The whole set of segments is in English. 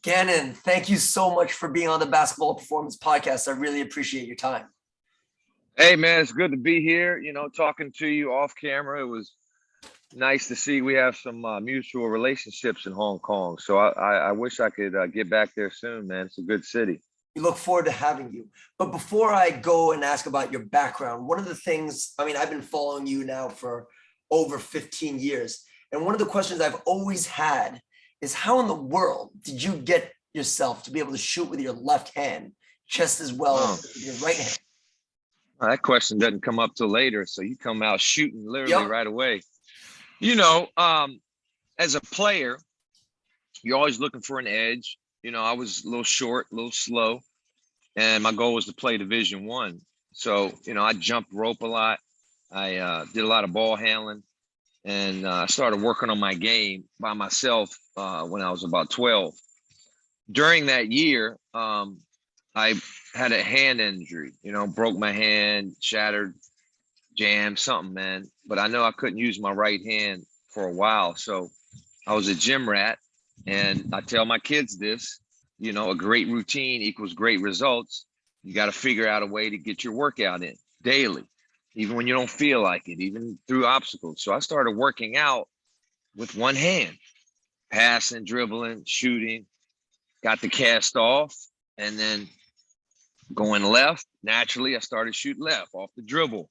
Ganon, thank you so much for being on the Basketball Performance Podcast. I really appreciate your time. Hey man, it's good to be here. Talking to you off camera. It was nice to see we have some mutual relationships in Hong Kong. So I wish I could get back there soon, man. It's a good city. We look forward to having you. But before I go and ask about your background, one of the things, I've been following you now for over 15 years. And one of the questions I've always had is how in the world did you get yourself to be able to shoot with your left hand just as well as with your right hand? That question doesn't come up till later. So you come out shooting literally right away. As a player, you're always looking for an edge. I was a little short, a little slow, and my goal was to play Division I. So, I jumped rope a lot. I did a lot of ball handling, and I started working on my game by myself when I was about 12. During that year, I had a hand injury, broke my hand, shattered, jammed, something, man. But I know I couldn't use my right hand for a while. So I was a gym rat. And I tell my kids this, a great routine equals great results. You got to figure out a way to get your workout in daily, even when you don't feel like it, even through obstacles. So I started working out with one hand, passing, dribbling, shooting, got the cast off, and then going left. Naturally, I started shooting left off the dribble.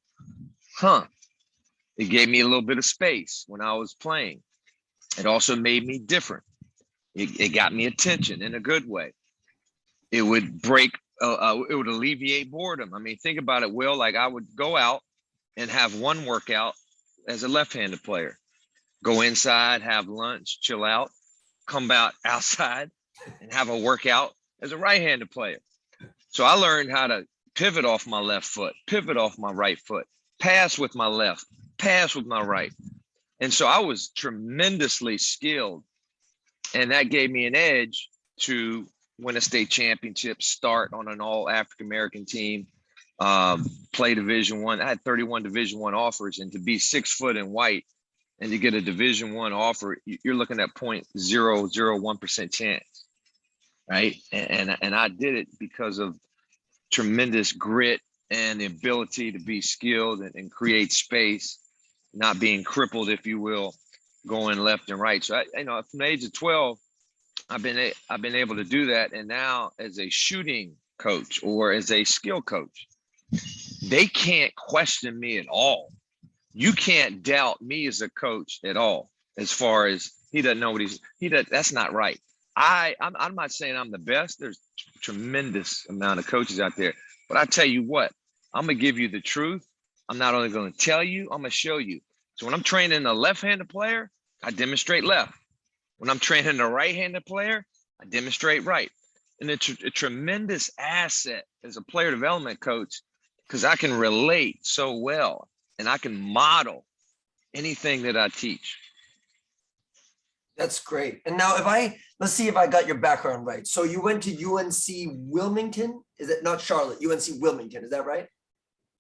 It gave me a little bit of space when I was playing. It also made me different. It got me attention in a good way. It would it would alleviate boredom. Think about it, Will. Like I would go out and have one workout as a left-handed player. Go inside, have lunch, chill out, come out outside and have a workout as a right-handed player. So I learned how to pivot off my left foot, pivot off my right foot, pass with my left, pass with my right. And so I was tremendously skilled. And that gave me an edge to win a state championship, start on an all African-American team, play Division I. I had 31 Division I offers, and to be 6 foot and white and to get a Division I offer, you're looking at 0.001% chance, right? And I did it because of tremendous grit and the ability to be skilled and create space, not being crippled, if you will, going left and right. So from the age of 12, I've been able to do that. And now as a shooting coach or as a skill coach, they can't question me at all. You can't doubt me as a coach at all. As far as he doesn't know what that's not right. I'm not saying I'm the best. There's a tremendous amount of coaches out there, but I tell you what, I'm gonna give you the truth. I'm not only going to tell you, I'm going to show you. So when I'm training a left-handed player, I demonstrate left. When I'm training a right-handed player, I demonstrate right. And it's a tremendous asset as a player development coach because I can relate so well and I can model anything that I teach. That's great. And now let's see if I got your background right. So you went to UNC Wilmington. Is it not Charlotte? UNC Wilmington. Is that right?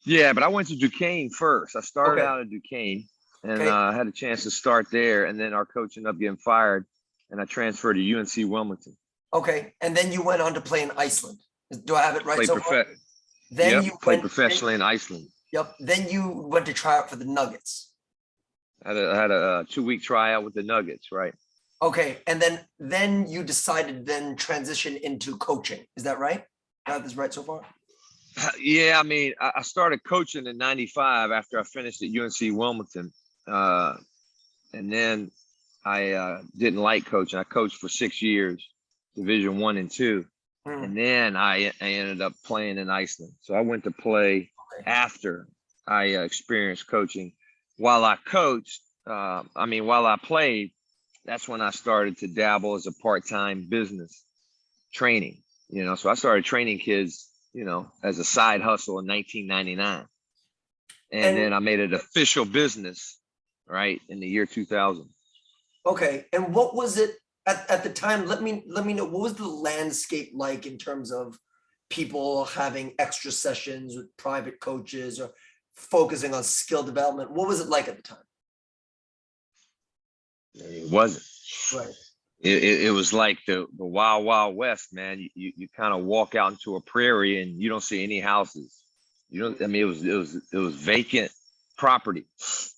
Yeah, but I went to Duquesne first. I started out at Duquesne. And I had a chance to start there, and then our coach ended up getting fired, and I transferred to UNC Wilmington. Okay, and then you went on to play in Iceland. Do I have it right so far? Then you played professionally in Iceland. Yep. Then you went to try out for the Nuggets. I had a 2-week tryout with the Nuggets, right? Okay, and then you decided to transition into coaching. Is that right? I have this right so far? Yeah, I started coaching in '95 after I finished at UNC Wilmington. And then I didn't like coaching. I coached for 6 years, Division I and II. And then I ended up playing in Iceland. So I went to play after I experienced coaching. While I coached, while I played, that's when I started to dabble as a part-time business training. So I started training kids, as a side hustle in 1999. And then I made it official business, right, in the year 2000. Okay. And what was it at the time? Let me know, what was the landscape like in terms of people having extra sessions with private coaches or focusing on skill development? What was it like at the time? It wasn't. Right. it was like the wild, wild west, man. You kind of walk out into a prairie and you don't see any houses. You know, I mean, it was vacant property. Right.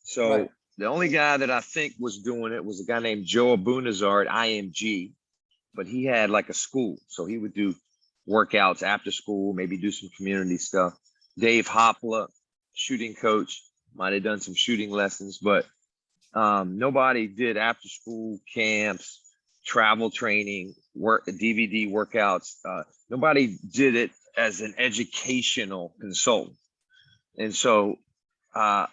So the only guy that I think was doing it was a guy named Joe Abunazar at IMG, but he had like a school. So he would do workouts after school, maybe do some community stuff. Dave Hopla, shooting coach, might have done some shooting lessons, but nobody did after school camps, travel training, work DVD workouts. Nobody did it as an educational consultant. And so uh,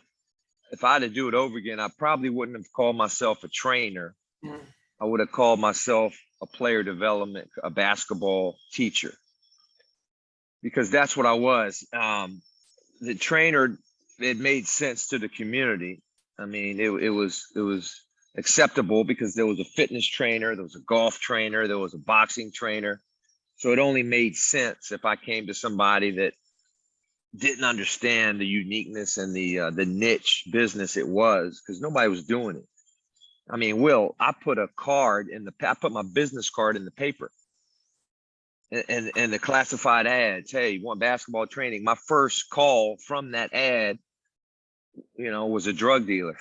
if I had to do it over again, I probably wouldn't have called myself a trainer. Mm. I would have called myself a player development, a basketball teacher, because that's what I was. The trainer, it made sense to the community. I mean, it was acceptable because there was a fitness trainer, there was a golf trainer, there was a boxing trainer. So it only made sense if I came to somebody that didn't understand the uniqueness and the niche business it was, because nobody was doing it. I mean, Will, I put my business card in the paper and the classified ads. Hey, you want basketball training? My first call from that ad, was a drug dealer.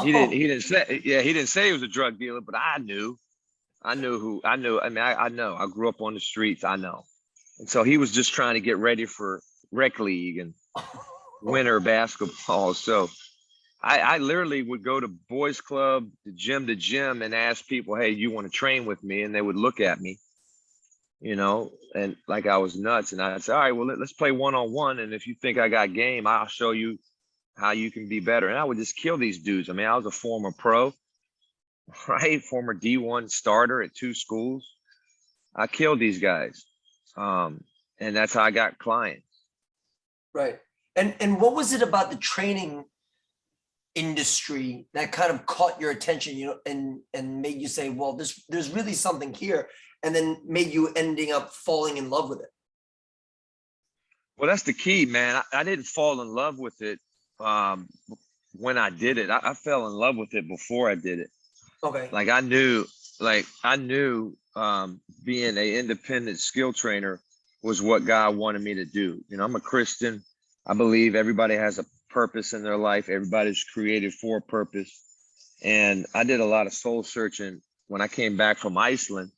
He didn't say he was a drug dealer, but I knew. I knew. I mean, I know. I grew up on the streets. I know. And so he was just trying to get ready for rec league and winter basketball. So I literally would go to boys club, to gym and ask people, hey, you want to train with me? And they would look at me, and like I was nuts. And I'd say, all right, well, let's play one-on-one. And if you think I got game, I'll show you how you can be better. And I would just kill these dudes. I mean, I was a former pro, right? Former D1 starter at 2 schools. I killed these guys. And that's how I got clients. Right. And what was it about the training industry that kind of caught your attention, and made you say, well, there's really something here, and then made you ending up falling in love with it? Well, that's the key, man. I didn't fall in love with it when I did it. I fell in love with it before I did it. Okay. Like I knew being an independent skill trainer was what God wanted me to do. I'm a Christian. I believe everybody has a purpose in their life. Everybody's created for a purpose. And I did a lot of soul searching when I came back from Iceland.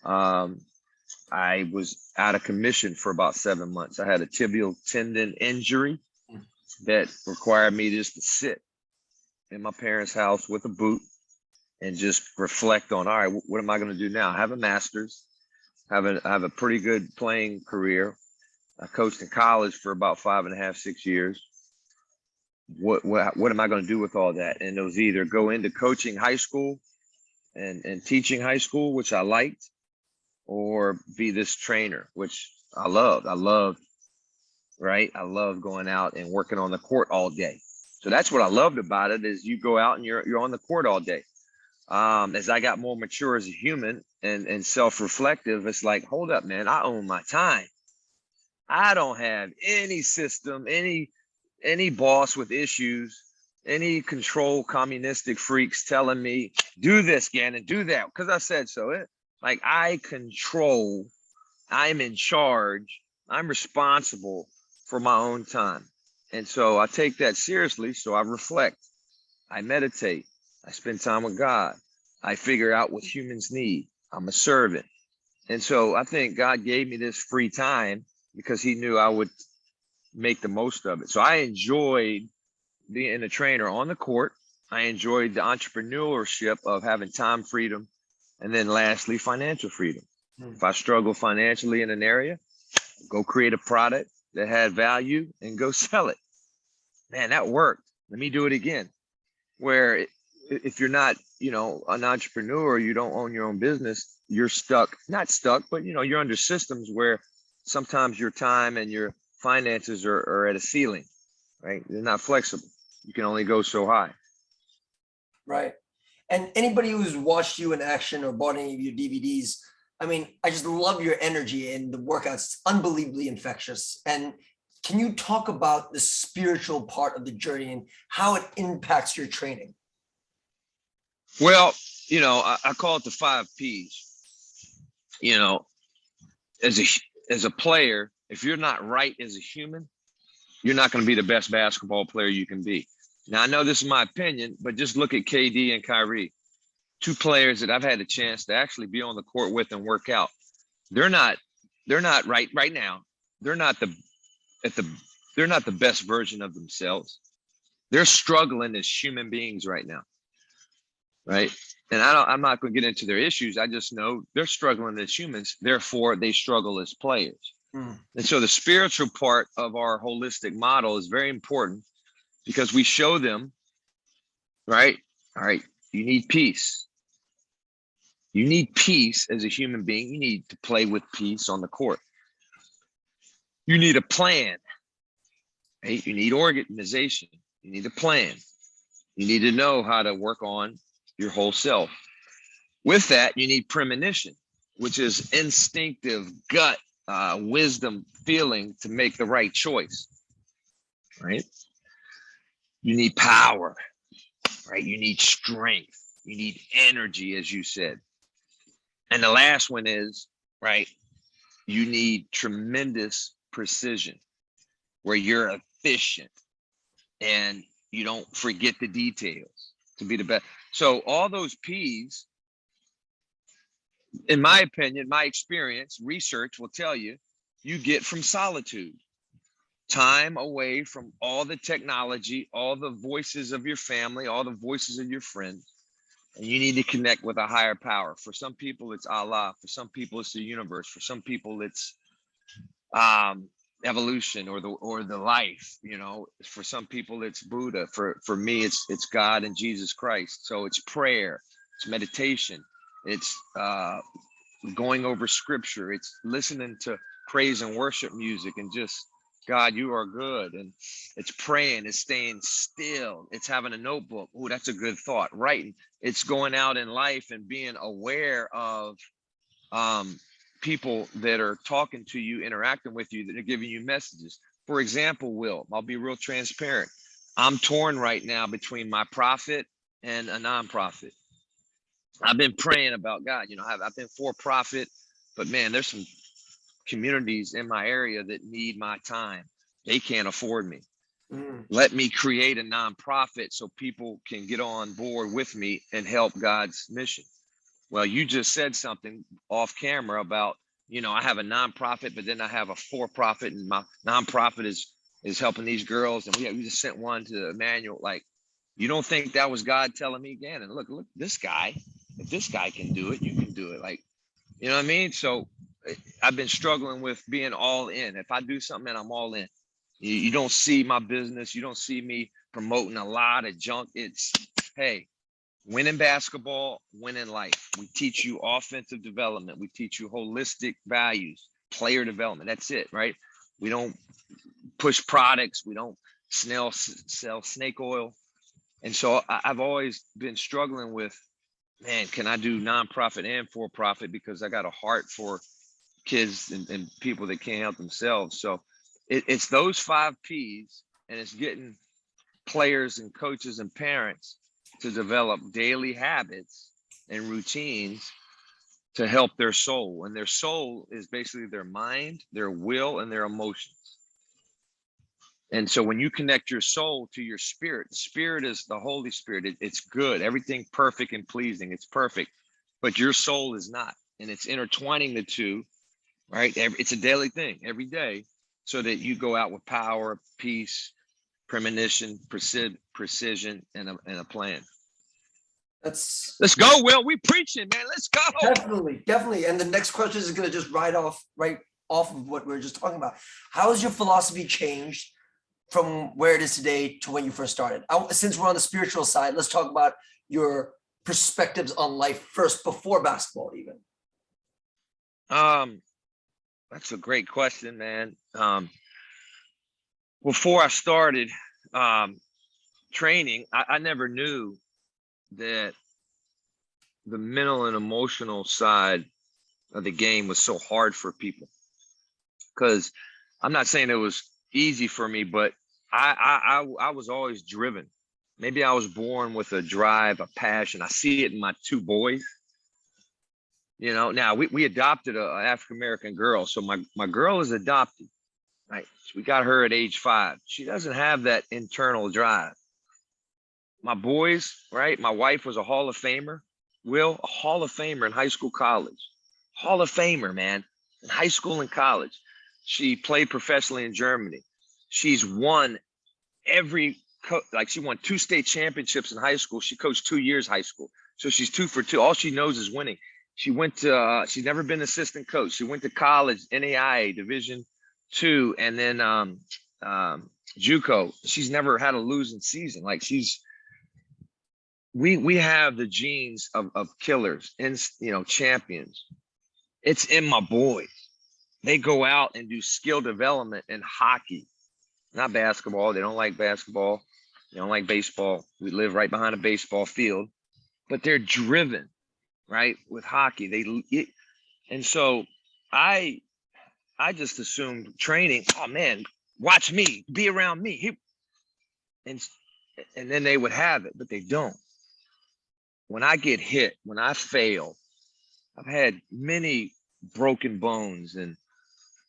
I was out of commission for about 7 months. I had a tibial tendon injury that required me just to sit in my parents' house with a boot and just reflect on, all right, what am I going to do now? I have a master's, I have a pretty good playing career. I coached in college for about 5.5, 6 years. What am I going to do with all that? And it was either go into coaching high school and teaching high school, which I liked, or be this trainer, which I loved. Right? I love going out and working on the court all day. So that's what I loved about it, is you go out and you're on the court all day. As I got more mature as a human and self-reflective, it's like, hold up, man, I own my time. I don't have any system, any boss with issues, any control communistic freaks telling me, do this, Ganon, do that, because I said so. Like, I control, I'm in charge, I'm responsible for my own time. And so I take that seriously. So I reflect, I meditate, I spend time with God, I figure out what humans need. I'm a servant. And so I think God gave me this free time because he knew I would make the most of it. So I enjoyed being a trainer on the court. I enjoyed the entrepreneurship of having time freedom. And then lastly, financial freedom. If I struggle financially in an area, go create a product that had value and go sell it. Man, that worked. Let me do it again. Where if you're not, an entrepreneur, you don't own your own business, you're stuck, not stuck, but you're under systems where sometimes your time and your finances are at a ceiling, right? They're not flexible. You can only go so high. Right. And anybody who's watched you in action or bought any of your DVDs, I mean, I just love your energy and the workouts. It's unbelievably infectious. And can you talk about the spiritual part of the journey and how it impacts your training? Well, I call it the 5 Ps. You know, as a player, if you're not right as a human, you're not going to be the best basketball player you can be. Now, I know this is my opinion, but just look at KD and Kyrie, 2 players that I've had a chance to actually be on the court with and work out. They're not right now. They're not the at the they're not the best version of themselves. They're struggling as human beings right now, right? And I'm not going to get into their issues. I just know they're struggling as humans. Therefore, they struggle as players. And so the spiritual part of our holistic model is very important because we show them, right? All right, you need peace. You need peace as a human being. You need to play with peace on the court. You need a plan. Right? You need organization. You need a plan. You need to know how to work on your whole self. With that, you need premonition, which is instinctive gut wisdom feeling to make the right choice, right? You need power, right? You need strength. You need energy, as you said. And the last one is, right, you need tremendous precision where you're efficient and you don't forget the details to be the best. So all those P's, in my opinion, my experience, research will tell you, you get from solitude, time away from all the technology, all the voices of your family, all the voices of your friends. And you need to connect with a higher power. For some people, it's Allah. For some people, it's the universe. For some people, it's evolution or the life. For some people, it's Buddha. For me, it's God and Jesus Christ. So it's prayer, it's meditation, it's going over scripture, it's listening to praise and worship music, and just God, you are good. And it's praying, it's staying still, it's having a notebook. Oh, that's a good thought. Writing. It's going out in life and being aware of people that are talking to you, interacting with you, that are giving you messages. For example, Will, I'll be real transparent. I'm torn right now between my profit and a nonprofit. I've been praying about God. I've been for profit, but man, there's some communities in my area that need my time. They can't afford me. Let me create a nonprofit so people can get on board with me and help God's mission. Well, you just said something off camera about, I have a nonprofit, but then I have a for-profit, and my nonprofit is helping these girls. And we just sent one to Emmanuel. Like, you don't think that was God telling me, Ganon, look, this guy, if this guy can do it, you can do it. Like, you know what I mean? So I've been struggling with being all in. If I do something, I'm all in. You don't see my business. You don't see me promoting a lot of junk. It's, hey, winning basketball, winning life. We teach you offensive development. We teach you holistic values, player development. That's it, right? We don't push products. We don't sell snake oil. And so I've always been struggling with, man, can I do nonprofit and for-profit, because I got a heart for kids and people that can't help themselves. So it's those 5 Ps, and it's getting players and coaches and parents to develop daily habits and routines to help their soul. And their soul is basically their mind, their will, and their emotions. And so when you connect your soul to your spirit, the spirit is the Holy Spirit. It's good, everything perfect and pleasing. It's perfect, but your soul is not. And it's intertwining the two, right? It's a daily thing every day, so that you go out with power, peace, premonition, precision, and a plan. Let's go, Will. We preaching, man. Let's go. Definitely. And the next question is going to just right off of what we were just talking about. How has your philosophy changed from where it is today to when you first started? Since we're on the spiritual side, let's talk about your perspectives on life first, before basketball even. That's a great question, man. Before I started training, I never knew that the mental and emotional side of the game was so hard for people. Because I'm not saying it was easy for me, but I was always driven. Maybe I was born with a drive, a passion. I see it in my two boys. You know, now we adopted a African-American girl. So my girl is adopted, right? We got her at age 5. She doesn't have that internal drive. My boys, right? My wife was a Hall of Famer. Will, a Hall of Famer in high school, college. Hall of Famer, man, in high school and college. She played professionally in Germany. She's won like she won 2 state championships in high school. She coached 2 years high school. So she's 2 for 2. All she knows is winning. She went to, she's never been assistant coach. She went to college, NAIA Division II, and then JUCO. She's never had a losing season. Like we have the genes of killers and, you know, champions. It's in my boys. They go out and do skill development in hockey, not basketball. They don't like basketball. They don't like baseball. We live right behind a baseball field, but they're driven, right, with hockey. And so I just assumed training. Oh man, watch me, be around me, and then they would have it, but they don't. When I get hit, when I fail, I've had many broken bones and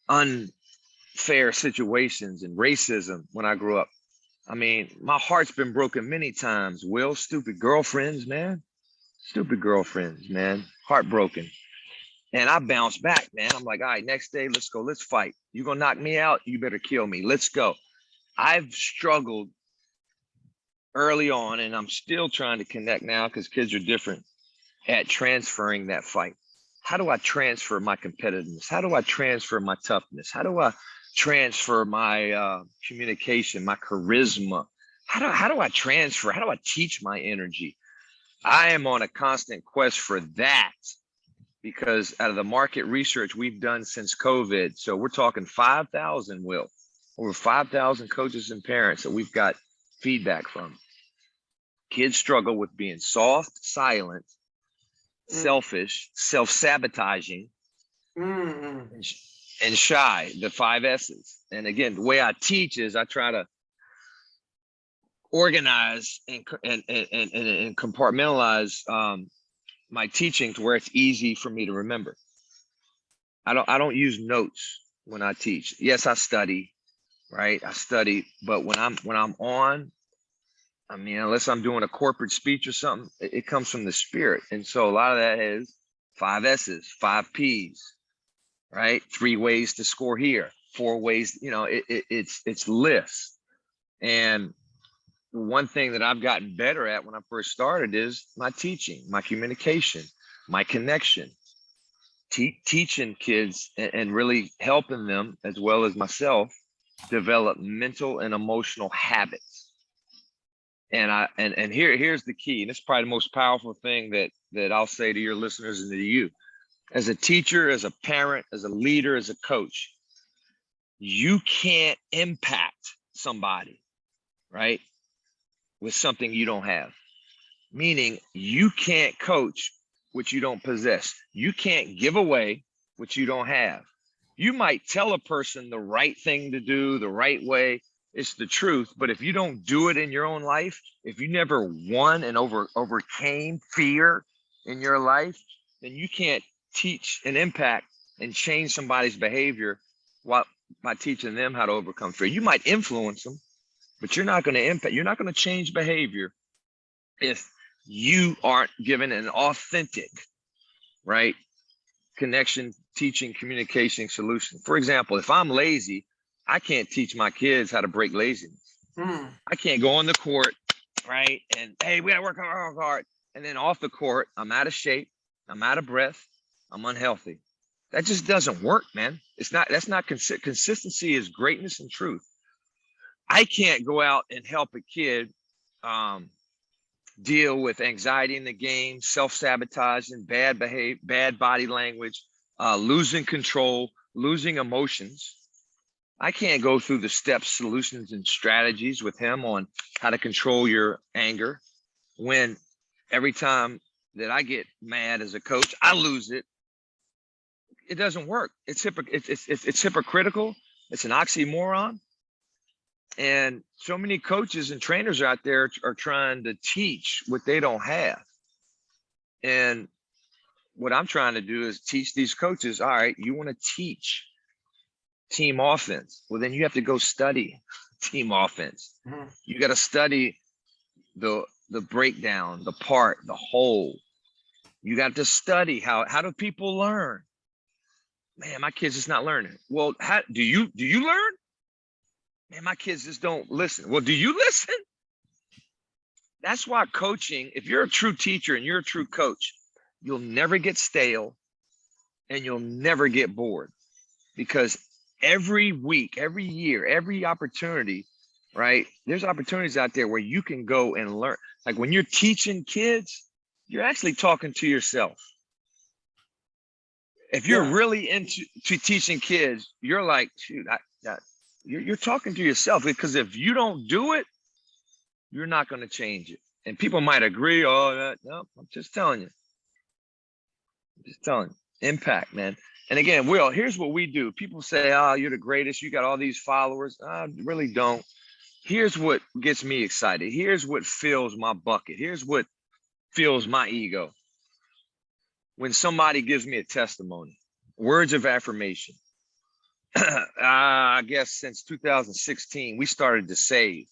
unfair situations and racism when I grew up. I mean, my heart's been broken many times, Will. Stupid girlfriends, man. Stupid girlfriends, man. Heartbroken. And I bounce back, man. I'm like, all right, next day, let's go. Let's fight. You gonna knock me out? You better kill me. Let's go. I've struggled early on, and I'm still trying to connect now because kids are different, at transferring that fight. How do I transfer my competitiveness? How do I transfer my toughness? How do I transfer my communication, my charisma? How do I transfer? How do I teach my energy? I am on a constant quest for that, because out of the market research we've done since COVID, so we're talking 5,000, Will, over 5,000 coaches and parents that we've got feedback from. Kids struggle with being soft, silent, selfish, self-sabotaging, and shy, the 5 S's. And again, the way I teach is I try to organize and compartmentalize my teaching to where it's easy for me to remember. I don't use notes when I teach. Yes, I study, right? I study, but when I'm on, I mean, unless I'm doing a corporate speech or something, it comes from the spirit. And so a lot of that is 5 S's, 5 P's, right? 3 ways to score here, 4 ways, you know, it's lists. And one thing that I've gotten better at when I first started is my teaching, my communication, my connection, teaching kids and really helping them, as well as myself, develop mental and emotional habits. And here's the key, and it's probably the most powerful thing that I'll say to your listeners and to you. As a teacher, as a parent, as a leader, as a coach, you can't impact somebody, right, with something you don't have. Meaning you can't coach what you don't possess. You can't give away what you don't have. You might tell a person the right thing to do, the right way, it's the truth, but if you don't do it in your own life, if you never won and overcame fear in your life, then you can't teach and impact and change somebody's behavior by teaching them how to overcome fear. You might influence them, but you're not going to impact, you're not going to change behavior if you aren't given an authentic, right, connection, teaching, communication solution. For example, if I'm lazy, I can't teach my kids how to break laziness. I can't go on the court, right, and hey, we gotta work hard, and then off the court, I'm out of shape, I'm out of breath, I'm unhealthy. That just doesn't work, man. That's not consistency is greatness and truth. I can't go out and help a kid deal with anxiety in the game, self-sabotaging, bad body language, losing control, losing emotions. I can't go through the steps, solutions, and strategies with him on how to control your anger when every time that I get mad as a coach, I lose it. It doesn't work. It's hypocritical. It's an oxymoron. And so many coaches and trainers out there are trying to teach what they don't have. And what I'm trying to do is teach these coaches, all right, you want to teach team offense. Well, then you have to go study team offense. You got to study the breakdown, the part, the whole. You got to study how do people learn? Man, my kids just not learning. Well, how do you learn? Man, my kids just don't listen. Well, do you listen? That's why coaching, if you're a true teacher and you're a true coach, you'll never get stale and you'll never get bored, because every week, every year, every opportunity, right? There's opportunities out there where you can go and learn. Like when you're teaching kids, you're actually talking to yourself. If you're really into teaching kids, you're like, shoot, you're talking to yourself, because if you don't do it, you're not going to change it. And people might agree, no, I'm just telling you. I'm just telling you. Impact, man. And again, Will, here's what we do. People say, oh, you're the greatest. You got all these followers. I really don't. Here's what gets me excited. Here's what fills my bucket. Here's what fills my ego. When somebody gives me a testimony, words of affirmation. I guess since 2016, we started to save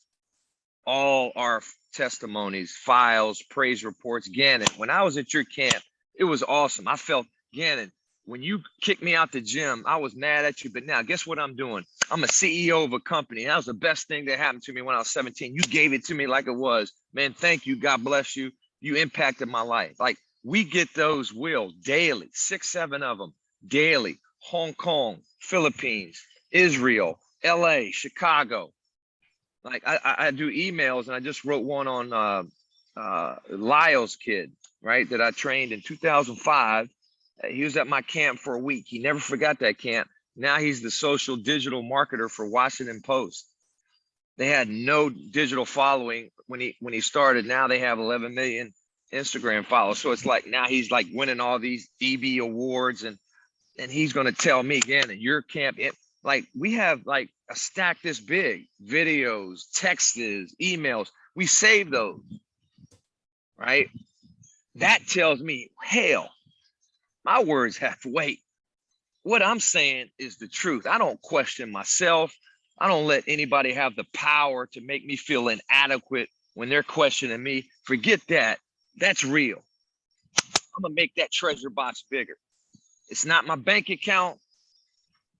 all our testimonies, files, praise reports. Ganon, when I was at your camp, it was awesome. I felt, Ganon, when you kicked me out the gym, I was mad at you. But now guess what I'm doing? I'm a CEO of a company. That was the best thing that happened to me when I was 17. You gave it to me like it was. Man, thank you. God bless you. You impacted my life. Like, we get those, Will, daily, 6, 7 of them daily. Hong Kong, Philippines, Israel, LA, Chicago. Like I do emails, and I just wrote one on Lyle's kid, right? That I trained in 2005. He was at my camp for a week. He never forgot that camp. Now he's the social digital marketer for Washington Post. They had no digital following when he started. Now they have 11 million Instagram followers. So it's like now he's like winning all these EB awards, and he's going to tell me, again, at your camp, like we have like a stack this big, videos, texts, emails. We save those, right? That tells me, hell, my words have weight. What I'm saying is the truth. I don't question myself. I don't let anybody have the power to make me feel inadequate when they're questioning me. Forget that. That's real. I'm going to make that treasure box bigger. It's not my bank account,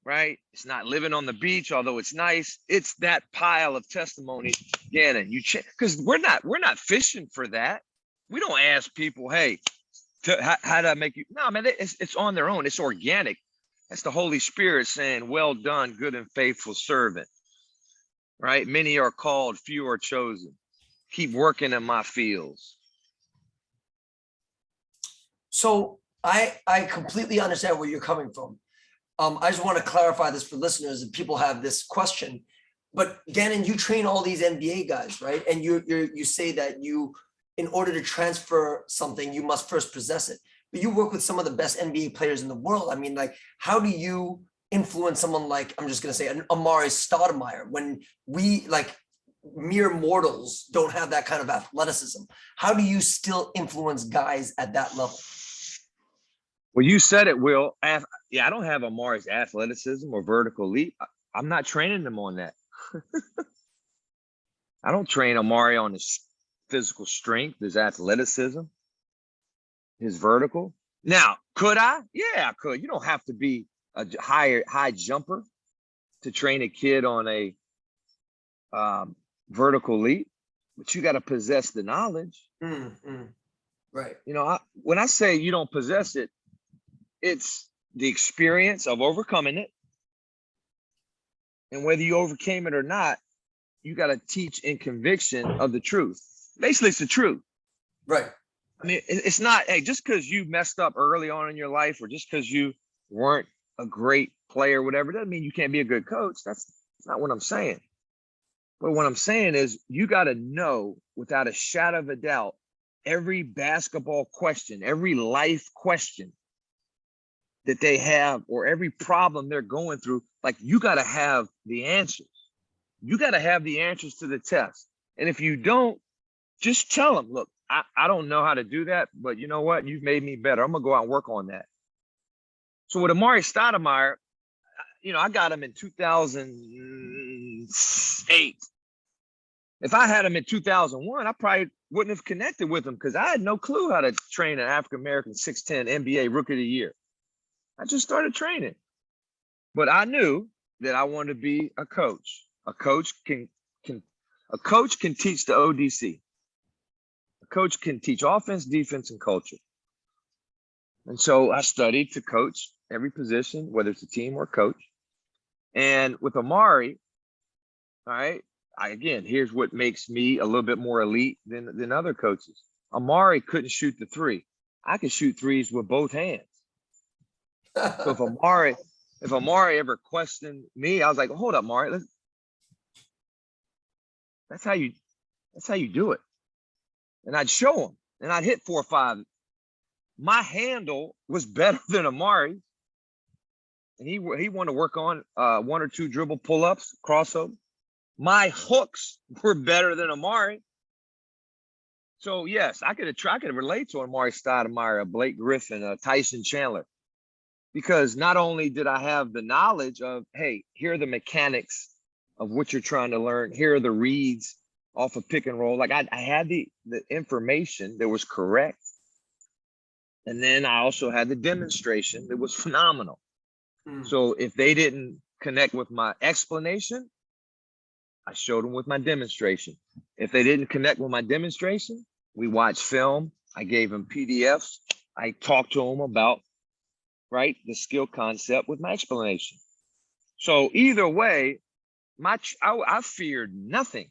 right? It's not living on the beach, although it's nice. It's that pile of testimonies. Gannon, because we're not fishing for that. We don't ask people, hey, how did I make you? No, man, it's on their own. It's organic. That's the Holy Spirit saying, well done, good and faithful servant, right? Many are called, few are chosen. Keep working in my fields. So I completely understand where you're coming from. I just want to clarify this for listeners, if people have this question. But Gannon, you train all these NBA guys, right? And you say that in order to transfer something, you must first possess it. But you work with some of the best NBA players in the world. I mean, like, how do you influence someone like, I'm just going to say, an Amari Stoudemire, when we, like, mere mortals don't have that kind of athleticism? How do you still influence guys at that level? Well, you said it, Will. Yeah, I don't have Amari's athleticism or vertical leap. I'm not training them on that. I don't train Amari on his physical strength, his athleticism, his vertical. Now, could I? Yeah, I could. You don't have to be a high jumper to train a kid on a vertical leap, but you got to possess the knowledge. Right. You know, when I say you don't possess it, it's the experience of overcoming it. And whether you overcame it or not, you got to teach in conviction of the truth. Basically, it's the truth. Right. I mean, it's not, hey, just because you messed up early on in your life, or just because you weren't a great player, whatever, doesn't mean you can't be a good coach. That's not what I'm saying. But what I'm saying is you got to know without a shadow of a doubt, every basketball question, every life question that they have, or every problem they're going through, like, you got to have the answers. You got to have the answers to the test. And if you don't, just tell them, look, I don't know how to do that, but you know what? You've made me better. I'm going to go out and work on that. So with Amari Stoudemire, I got him in 2008. If I had him in 2001, I probably wouldn't have connected with him because I had no clue how to train an African-American 6'10" NBA Rookie of the Year. I just started training. But I knew that I wanted to be a coach. A coach can teach the ODC. A coach can teach offense, defense, and culture. And so I studied to coach every position, whether it's a team or coach. And with Amari, all right, again, here's what makes me a little bit more elite than other coaches. Amari couldn't shoot the three. I could shoot threes with both hands. So if Amari ever questioned me, I was like, hold up, Amari, that's how you do it. And I'd show him, and I'd hit 4 or 5. My handle was better than Amari, and he wanted to work on 1 or 2 dribble pull-ups, crossover. My hooks were better than Amari. So yes, I could relate to Amari Stoudemire, Blake Griffin, Tyson Chandler, because not only did I have the knowledge of, hey, here are the mechanics of what you're trying to learn. Here are the reads off of pick and roll. Like I had the information that was correct. And then I also had the demonstration that was phenomenal. So if they didn't connect with my explanation, I showed them with my demonstration. If they didn't connect with my demonstration, we watched film. I gave them PDFs. I talked to them about, right, the skill concept with my explanation. So either way, I feared nothing.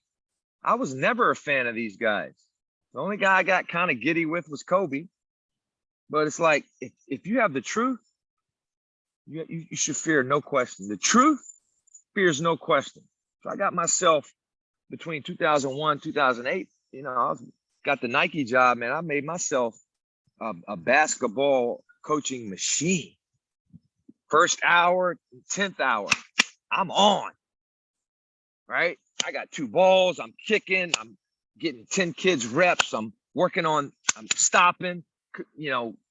I was never a fan of these guys. The only guy I got kind of giddy with was Kobe. But it's like, if you have the truth, you should fear no question. The truth fears no question. So I got myself between 2001, 2008, I got the Nike job, man. I made myself a basketball coaching machine. First hour, 10th hour, I'm on, right? I got 2 balls, I'm kicking, I'm getting 10 kids reps, I'm stopping,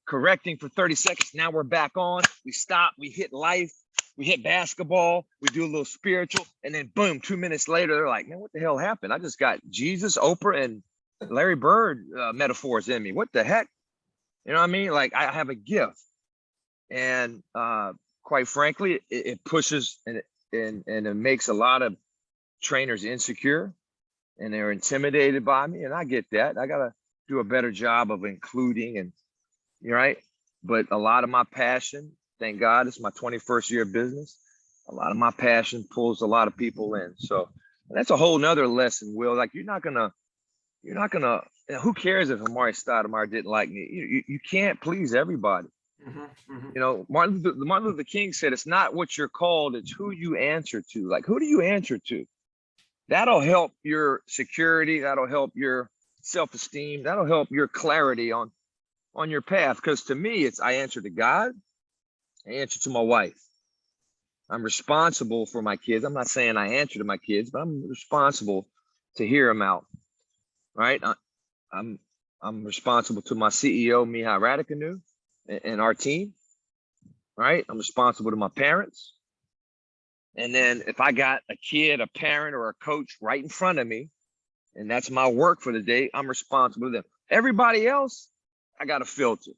correcting for 30 seconds. Now we're back on, we stop, we hit life, we hit basketball, we do a little spiritual, and then boom, 2 minutes later, they're like, man, what the hell happened? I just got Jesus, Oprah, and Larry Bird metaphors in me. What the heck? You know what I mean? Like I have a gift. And quite frankly, it pushes and it makes a lot of trainers insecure and they're intimidated by me. And I get that. I got to do a better job of including and, right? But a lot of my passion, thank God, it's my 21st year of business. A lot of my passion pulls a lot of people in. So that's a whole nother lesson, Will. Like you're not gonna, who cares if Amari Stoudemire didn't like me? You can't please everybody. Martin Luther King said, it's not what you're called, it's who you answer to. Like, who do you answer to? That'll help your security. That'll help your self-esteem. That'll help your clarity on your path. Because to me, I answer to God. I answer to my wife. I'm responsible for my kids. I'm not saying I answer to my kids, but I'm responsible to hear them out. Right? I'm responsible to my CEO, Mihai Radicanu, and our team. Right? I'm responsible to my parents. And then if I got a kid, a parent, or a coach right in front of me, and that's my work for the day, I'm responsible to them. Everybody else, I got to filter.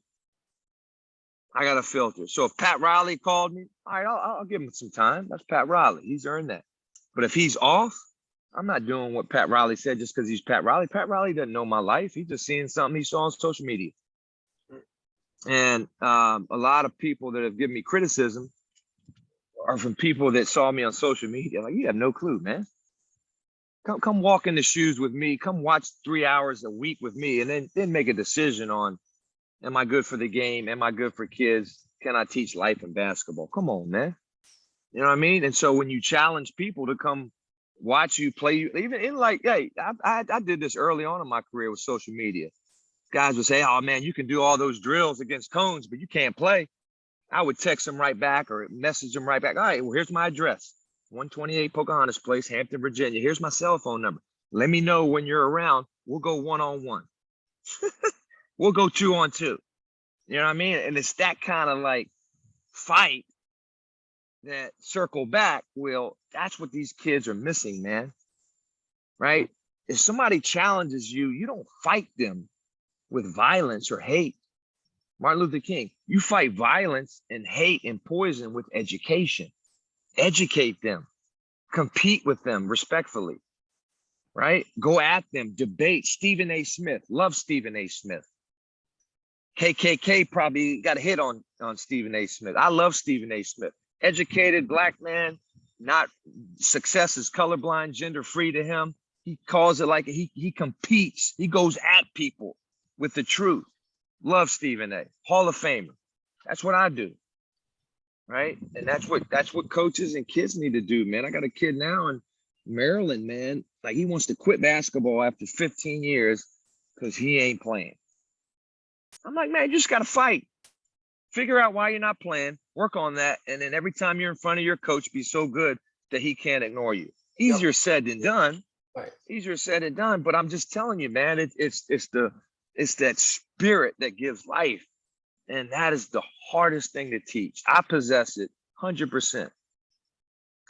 So if Pat Riley called me, all right, I'll give him some time. That's Pat Riley. He's earned that. But if he's off, I'm not doing what Pat Riley said just because he's Pat Riley. Pat Riley doesn't know my life. He's just seeing something he saw on social media. And a lot of people that have given me criticism are from people that saw me on social media. Like, you have no clue, man. Come walk in the shoes with me. Come watch 3 hours a week with me, and then make a decision on, am I good for the game? Am I good for kids? Can I teach life and basketball? Come on, man. You know what I mean? And so when you challenge people to come watch you play, even in like, hey, I did this early on in my career with social media. Guys would say, oh man, you can do all those drills against cones, but you can't play. I would text them right back or message them right back. All right, well, here's my address. 128 Pocahontas Place, Hampton, Virginia. Here's my cell phone number. Let me know when you're around. We'll go 1-on-1. We'll go 2-on-2. You know what I mean? And it's that kind of like fight that circle back. Will, that's what these kids are missing, man. Right? If somebody challenges you, you don't fight them with violence or hate. Martin Luther King, you fight violence and hate and poison with education. Educate them, compete with them respectfully, right? Go at them, debate. Stephen A. Smith, love Stephen A. Smith. KKK probably got a hit on Stephen A. Smith. I love Stephen A. Smith. Educated Black man, not success is colorblind, gender free to him. He calls it like he competes. He goes at people with the truth. Love Stephen A. Hall of Famer. That's what I do. Right. And that's what coaches and kids need to do, man. I got a kid now in Maryland, man. Like he wants to quit basketball after 15 years because he ain't playing. I'm like, man, you just got to fight. Figure out why you're not playing. Work on that. And then every time you're in front of your coach, be so good that he can't ignore you. Easier said than done. Right. Easier said than done. But I'm just telling you, man, it's that spirit that gives life. And that is the hardest thing to teach. I possess it 100%.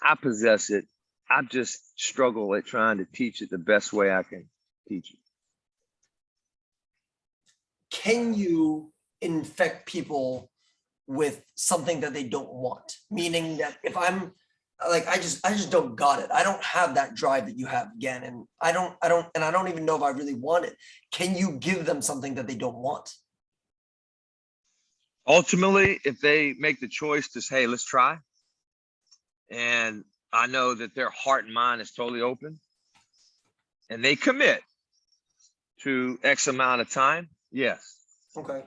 I possess it. I just struggle at trying to teach it the best way I can teach it. Can you infect people with something that they don't want? Meaning that if I'm like, I just don't got it. I don't have that drive that you have, again. And I don't even know if I really want it. Can you give them something that they don't want? Ultimately, if they make the choice to say, hey, let's try. And I know that their heart and mind is totally open and they commit to X amount of time. Yes. Okay.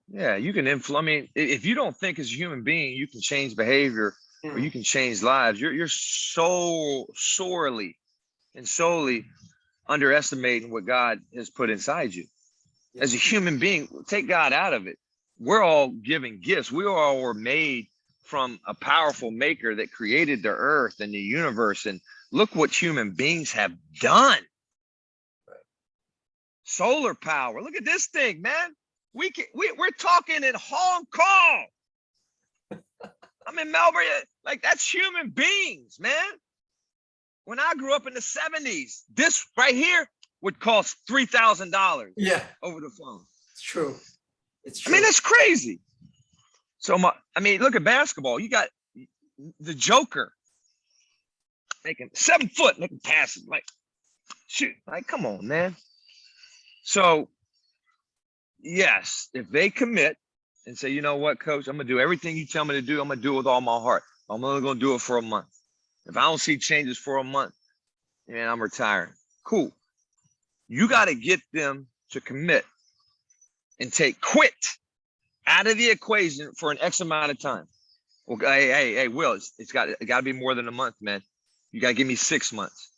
Yeah, you can influence. I mean, if you don't think as a human being, you can change behavior or you can change lives, you're so sorely and solely underestimating what God has put inside you. Yeah. As a human being, take God out of it. We're all given gifts. We all were made from a powerful maker that created the earth and the universe. And look what human beings have done. Right. Solar power. Look at this thing, man. We're talking in Hong Kong. I'm in Melbourne. Like, that's human beings, man. When I grew up in the 70s, this right here would cost $3,000. Yeah. Over the phone. It's true. It's true. I mean, that's crazy. So look at basketball. You got the Joker making 7 foot, making passes. Like, shoot, like, come on, man. So, yes, if they commit and say, you know what, coach, I'm gonna do everything you tell me to do. I'm gonna do it with all my heart. I'm only gonna do it for a month. If I don't see changes for a month, man, I'm retiring. Cool. You got to get them to commit and take quit out of the equation for an X amount of time. Well, hey, Will, it's got to be more than a month, man. You got to give me 6 months.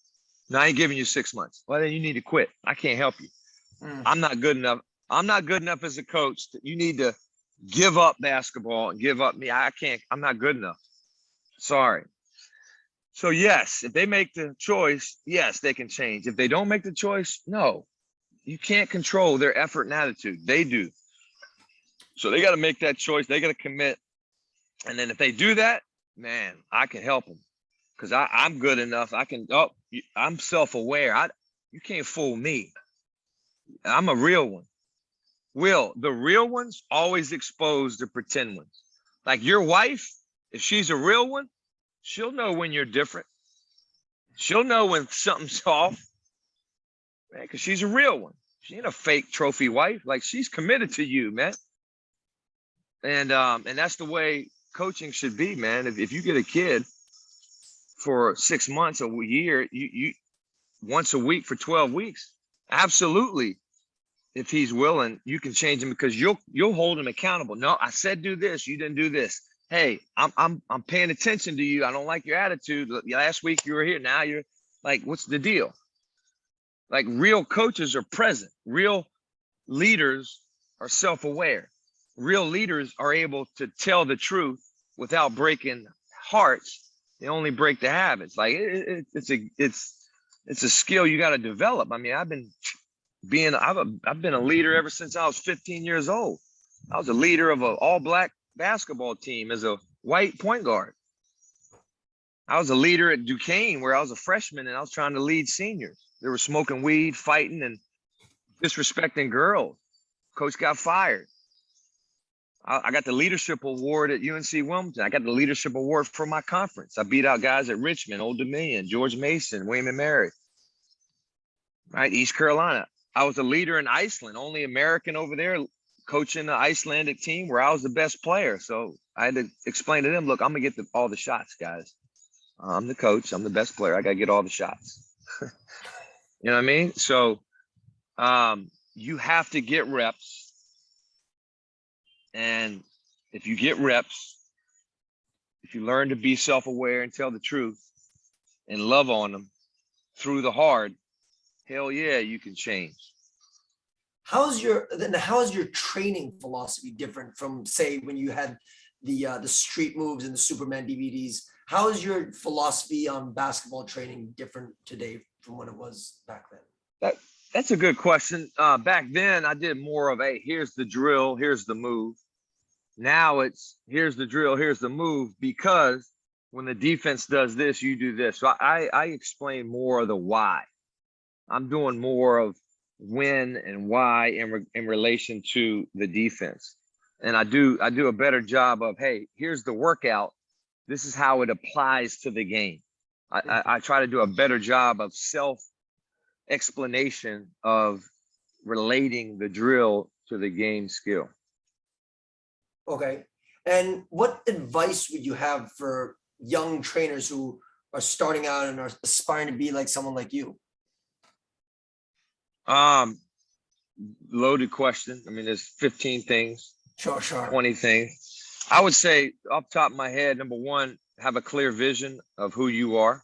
No, I ain't giving you 6 months. Well, then you need to quit. I can't help you. I'm not good enough. I'm not good enough as a coach. You need to give up basketball and give up me. I can't. I'm not good enough. Sorry. So yes, if they make the choice, yes, they can change. If they don't make the choice, no. You can't control their effort and attitude. They do. So they got to make that choice. They got to commit. And then if they do that, man, I can help them because I'm good enough. I'm self-aware. You can't fool me. I'm a real one. Will, the real ones always expose the pretend ones. Like your wife, if she's a real one, she'll know when you're different. She'll know when something's off. Man, because she's a real one. She ain't a fake trophy wife. Like, she's committed to you, man. And that's the way coaching should be, man. If you get a kid for 6 months, a year, you once a week for 12 weeks, absolutely. If he's willing, you can change him because you'll hold him accountable. No, I said do this, you didn't do this. Hey, I'm paying attention to you. I don't like your attitude. Last week you were here. Now you're like, what's the deal? Like, real coaches are present. Real leaders are self-aware. Real leaders are able to tell the truth without breaking hearts They only break the habits. Like it's a skill you got to develop. I mean, I've been a leader ever since I was 15 years old. I was a leader of an all-black basketball team as a white point guard. I was a leader at Duquesne where I was a freshman and I was trying to lead seniors. They were smoking weed, fighting, and disrespecting girls. Coach got fired. I got the leadership award at UNC Wilmington. I got the leadership award for my conference. I beat out guys at Richmond, Old Dominion, George Mason, William and Mary, right? East Carolina. I was a leader in Iceland, only American over there coaching the Icelandic team where I was the best player. So I had to explain to them, look, I'm gonna get all the shots, guys. I'm the coach. I'm the best player. I got to get all the shots. You know what I mean? So you have to get reps. And if you get reps, if you learn to be self-aware and tell the truth and love on them through the hard, hell yeah, you can change. How is your training philosophy different from, say, when you had the street moves and the Superman DVDs? How is your philosophy on basketball training different today from when it was back then? That's a good question. Back then, I did more of a here's the drill, here's the move. Now it's here's the drill, here's the move, because when the defense does this, you do this. So I explain more of the why. I'm doing more of when and why in relation to the defense. And I do a better job of, hey, here's the workout. This is how it applies to the game. I try to do a better job of self-explanation of relating the drill to the game skill. Okay. And what advice would you have for young trainers who are starting out and are aspiring to be like someone like you? Loaded question. I mean, there's 15 things, Sure. 20 things. I would say off the top of my head, number one, have a clear vision of who you are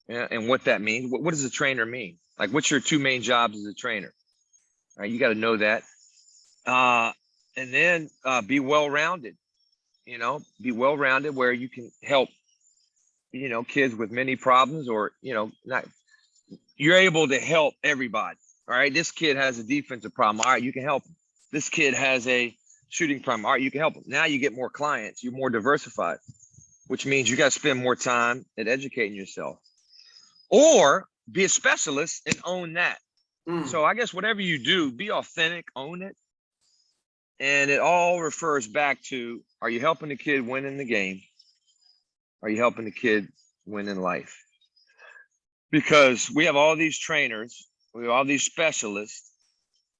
and what that means. What does a trainer mean? Like, what's your two main jobs as a trainer? All right, you got to know that. And then be well-rounded, be well-rounded where you can help, kids with many problems, or, you're able to help everybody. All right, this kid has a defensive problem. All right, you can help him. This kid has a shooting problem. All right, you can help them. Now you get more clients. You're more diversified, which means you got to spend more time at educating yourself, or be a specialist and own that. So I guess whatever you do, be authentic, own it. And it all refers back to, are you helping the kid win in the game? Are you helping the kid win in life? Because we have all these trainers, we have all these specialists,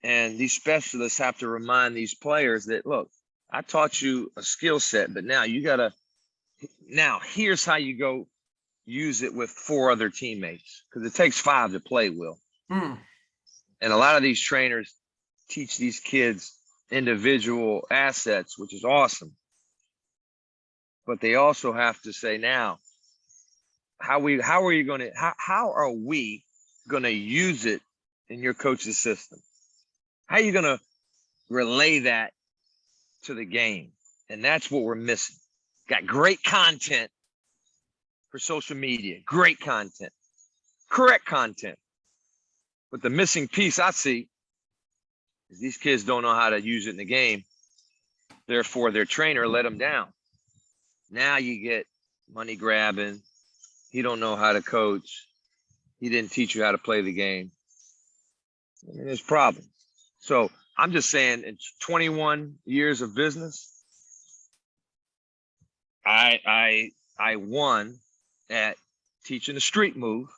and these specialists have to remind these players that, look, I taught you a skill set, but now here's how you go use it with 4 other teammates, because it takes 5 to play, Will. And a lot of these trainers teach these kids individual assets, which is awesome. But they also have to say, now, how are we going to use it in your coach's system? How are you going to relay that to the game? And that's what we're missing. Got great content for social media, great content, correct content. But the missing piece I see is these kids don't know how to use it in the game. Therefore, their trainer let them down. Now you get money grabbing. He don't know how to coach. He didn't teach you how to play the game. I mean, there's problems. So I'm just saying, in 21 years of business, I won at teaching the street move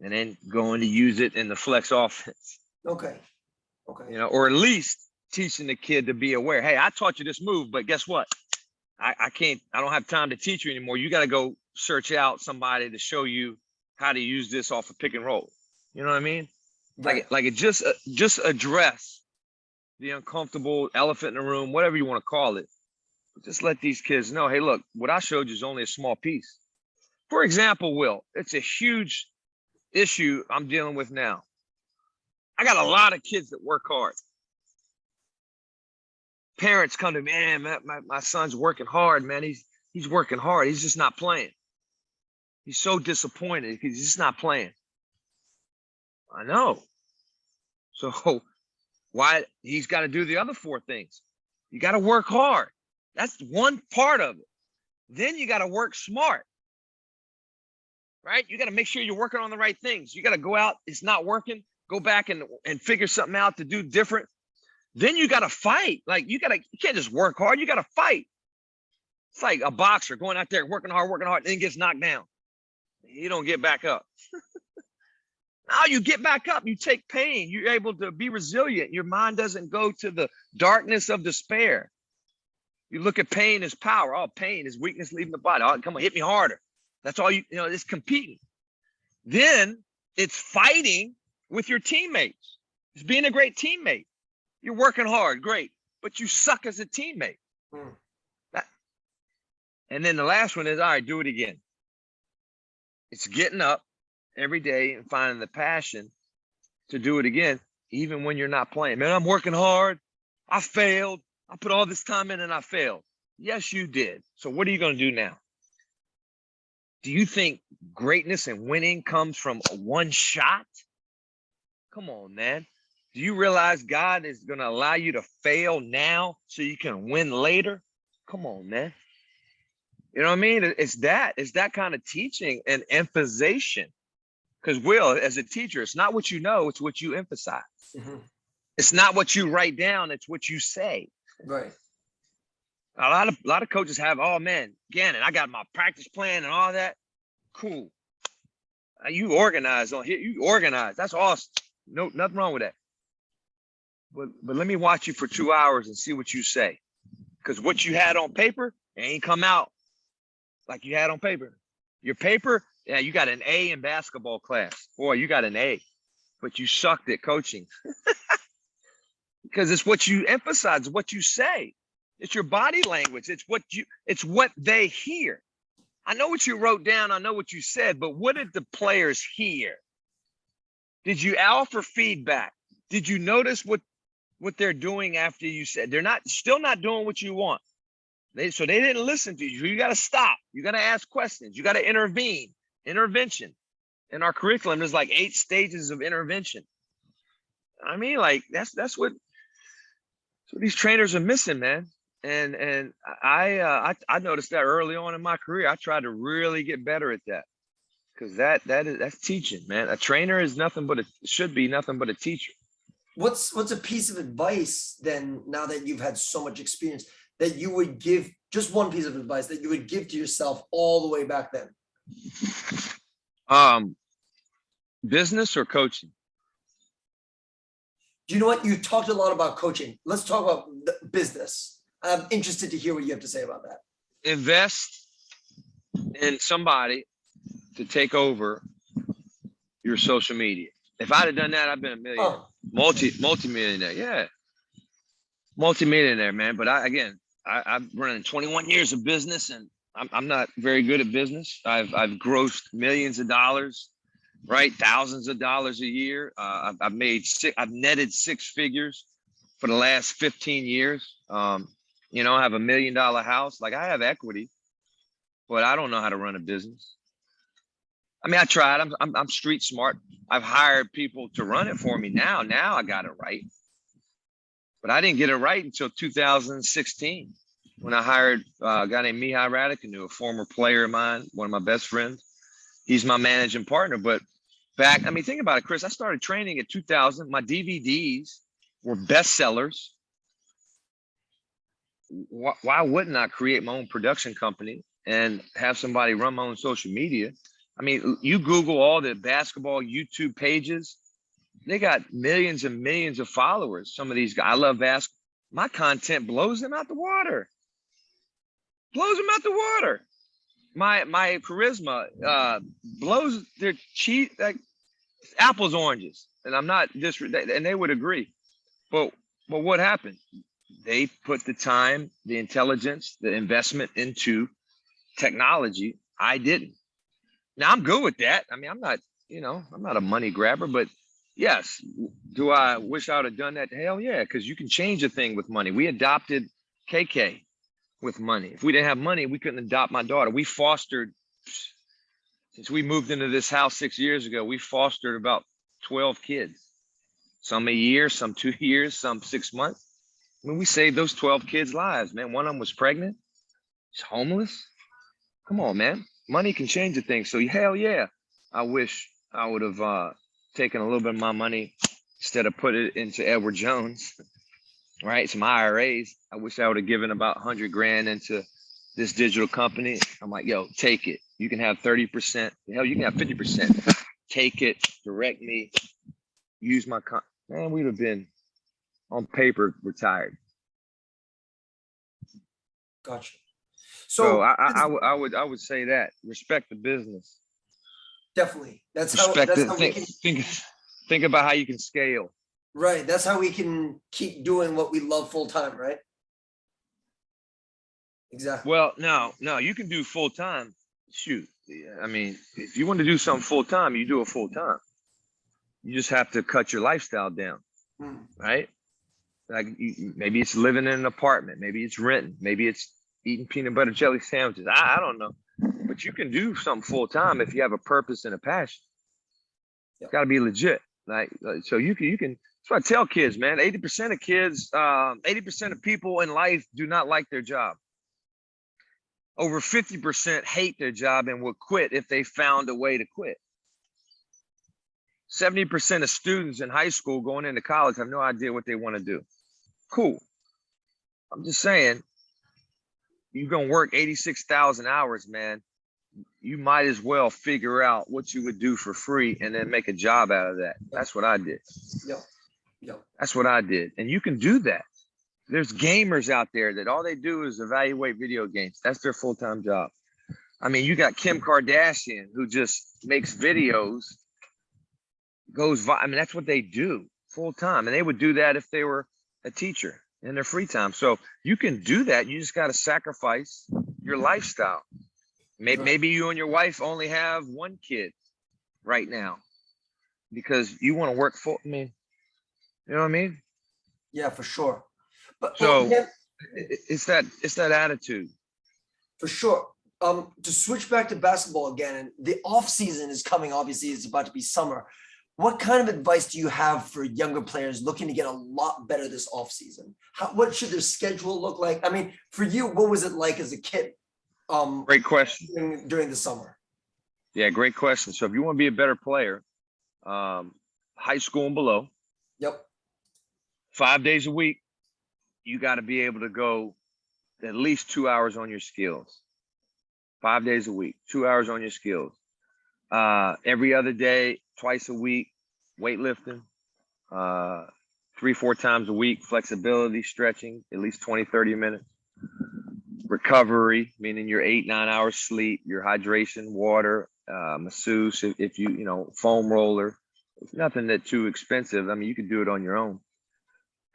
and then going to use it in the flex offense. Okay. Or at least teaching the kid to be aware. Hey, I taught you this move, but guess what? I don't have time to teach you anymore. You got to go search out somebody to show you how to use this off of pick and roll. You know what I mean? Right. Like it just address the uncomfortable elephant in the room, whatever you want to call it. Just let these kids know, hey, look, what I showed you is only a small piece. For example, Will, it's a huge issue I'm dealing with now. I got a lot of kids that work hard. Parents come to me, man, my son's working hard, man. He's working hard. He's just not playing. He's so disappointed because he's just not playing. I know. So why he's got to do the other 4 things? You got to work hard. That's one part of it. Then you got to work smart, right? You got to make sure you're working on the right things. You got to go out. It's not working. Go back and figure something out to do different. Then you got to fight. Like you can't just work hard. You got to fight. It's like a boxer going out there working hard, then gets knocked down. You don't get back up. Now you get back up. You take pain. You're able to be resilient. Your mind doesn't go to the darkness of despair. You look at pain as power. Oh, pain is weakness leaving the body. Oh, come on, hit me harder. That's all it's competing. Then it's fighting with your teammates. It's being a great teammate. You're working hard, great, but you suck as a teammate. And then the last one is, all right, do it again. It's getting up every day and finding the passion to do it again, even when you're not playing. Man, I'm working hard. I failed. I put all this time in and I failed. Yes, you did. So what are you going to do now? Do you think greatness and winning comes from one shot? Come on, man. Do you realize God is going to allow you to fail now so you can win later? Come on, man. You know what I mean? It's that kind of teaching and emphasization. Because Will, as a teacher, it's not what you know, it's what you emphasize. Mm-hmm. It's not what you write down, it's what you say. Right. A lot of coaches have, oh man, Ganon, I got my practice plan and all that. Cool. You organize on here. You organize. That's awesome. No, nothing wrong with that. But let me watch you for 2 hours and see what you say. Because what you had on paper ain't come out like you had on paper. Your paper, yeah, you got an A in basketball class. Boy, you got an A, but you sucked at coaching. Because it's what you emphasize, what you say. It's your body language. It's what they hear. I know what you wrote down. I know what you said, but what did the players hear? Did you offer feedback? Did you notice what they're doing after you said? They're still not doing what you want. So they didn't listen to you. You got to stop. You got to ask questions. You got to intervention. In our curriculum, there's like 8 stages of intervention. I mean, like that's what these trainers are missing, man. And I noticed that early on in my career. I tried to really get better at that, because that's teaching, man. A trainer is should be nothing but a teacher. What's a piece of advice then, now that you've had so much experience, that you would give, just one piece of advice that you would give to yourself all the way back then? Business or coaching? Do you know what? You talked a lot about coaching. Let's talk about the business. I'm interested to hear what you have to say about that. Invest in somebody to take over your social media. If I'd have done that, I've been a millionaire. Multi-millionaire. Yeah. Multi-millionaire, man. But I've run 21 years of business, and I'm not very good at business. I've grossed millions of dollars, right? Thousands of dollars a year. I've netted 6 figures for the last 15 years. I have $1 million house. Like, I have equity, but I don't know how to run a business. I mean, I tried. I'm street smart. I've hired people to run it for me now. Now I got it right. But I didn't get it right until 2016, when I hired a guy named Mihai Radicanu, a former player of mine, one of my best friends. He's my managing partner. But think about it, Chris. I started training in 2000. My DVDs were bestsellers. Why wouldn't I create my own production company and have somebody run my own social media? I mean, you Google all the basketball YouTube pages. They got millions and millions of followers. Some of these guys, I love basketball. My content blows them out the water. My charisma blows their cheese like apples, oranges. And I'm not and they would agree. But what happened? They put the time, the intelligence, the investment into technology. I didn't. Now I'm good with that. I mean, I'm not a money grabber, but yes. Do I wish I would have done that? Hell yeah, because you can change a thing with money. We adopted KK. with money. If we didn't have money, we couldn't adopt my daughter. We fostered, since we moved into this house 6 years ago, we fostered about 12 kids. Some a year, some 2 years, some 6 months. I mean, we saved those 12 kids' lives, man. One of them was pregnant. She's homeless. Come on, man. Money can change a thing. So hell yeah, I wish I would have taken a little bit of my money instead of put it into Edward Jones, right? Some IRAs. I wish I would have given about 100 grand into this digital company. I'm like, yo, take it. You can have 30%. Hell, you can have 50%. Take it, direct me, use my man, we'd have been on paper retired. Gotcha. So I would say that respect the business. Definitely. Think about how you can scale. Right. That's how we can keep doing what we love full time, right? Exactly. Well, no, you can do full time. Shoot. I mean, if you want to do something full time, you do it full time. You just have to cut your lifestyle down, right? Like maybe it's living in an apartment, maybe it's renting, maybe it's eating peanut butter jelly sandwiches. I don't know, but you can do something full time if you have a purpose and a passion. It's got to be legit. Like so you can. That's what I tell kids, man. 80% of kids, 80% of people in life do not like their job. Over 50% hate their job and will quit if they found a way to quit. 70% of students in high school going into college have no idea what they want to do. Cool. I'm just saying, you're going to work 86,000 hours, man. You might as well figure out what you would do for free and then make a job out of that. That's what I did. Yep. That's what I did. And you can do that. There's gamers out there that all they do is evaluate video games. That's their full-time job. I mean, you got Kim Kardashian who just makes videos, I mean, that's what they do full-time. And they would do that if they were a teacher in their free time. So you can do that. You just got to sacrifice your lifestyle. Maybe you and your wife only have one kid right now because you want to work full. I mean, you know what I mean? Yeah, for sure. But so it's that attitude. For sure. To switch back to basketball again, and the off season is coming. Obviously, it's about to be summer. What kind of advice do you have for younger players looking to get a lot better this off season? What should their schedule look like? I mean, for you, what was it like as a kid? Great question. During the summer. Yeah, great question. So if you want to be a better player, high school and below. Yep. 5 days a week, you got to be able to go at least 2 hours on your skills. 5 days a week, 2 hours on your skills. Every other day, twice a week, weightlifting. 3-4 times a week, flexibility, stretching, at least 20-30 minutes. Recovery, meaning your 8-9 hours sleep, your hydration, water, masseuse, if you foam roller. It's nothing that too expensive. I mean, you could do it on your own.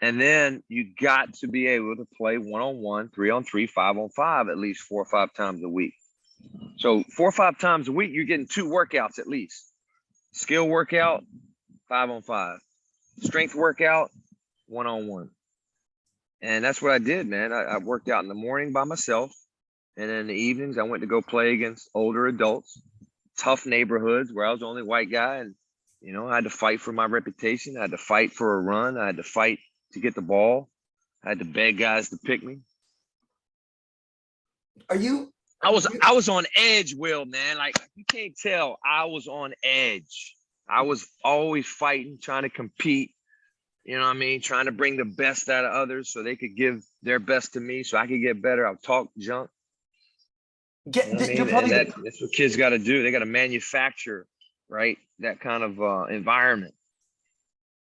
And then you got to be able to play 1-on-1, 3-on-3, 5-on-5 at least 4 or 5 times a week. So 4 or 5 times a week, you're getting 2 workouts at least. Skill workout, 5-on-5. Strength workout, 1-on-1. And that's what I did, man. I worked out in the morning by myself. And then in the evenings, I went to go play against older adults, tough neighborhoods where I was the only white guy. And, I had to fight for my reputation. I had to fight for a run. I had to fight to get the ball. I had to beg guys to pick me. I was on edge, Will, man. Like, you can't tell. I was on edge. I was always fighting, trying to compete. You know what I mean? Trying to bring the best out of others so they could give their best to me so I could get better. I'll talk junk. That's what kids got to do. They got to manufacture, right? That kind of environment.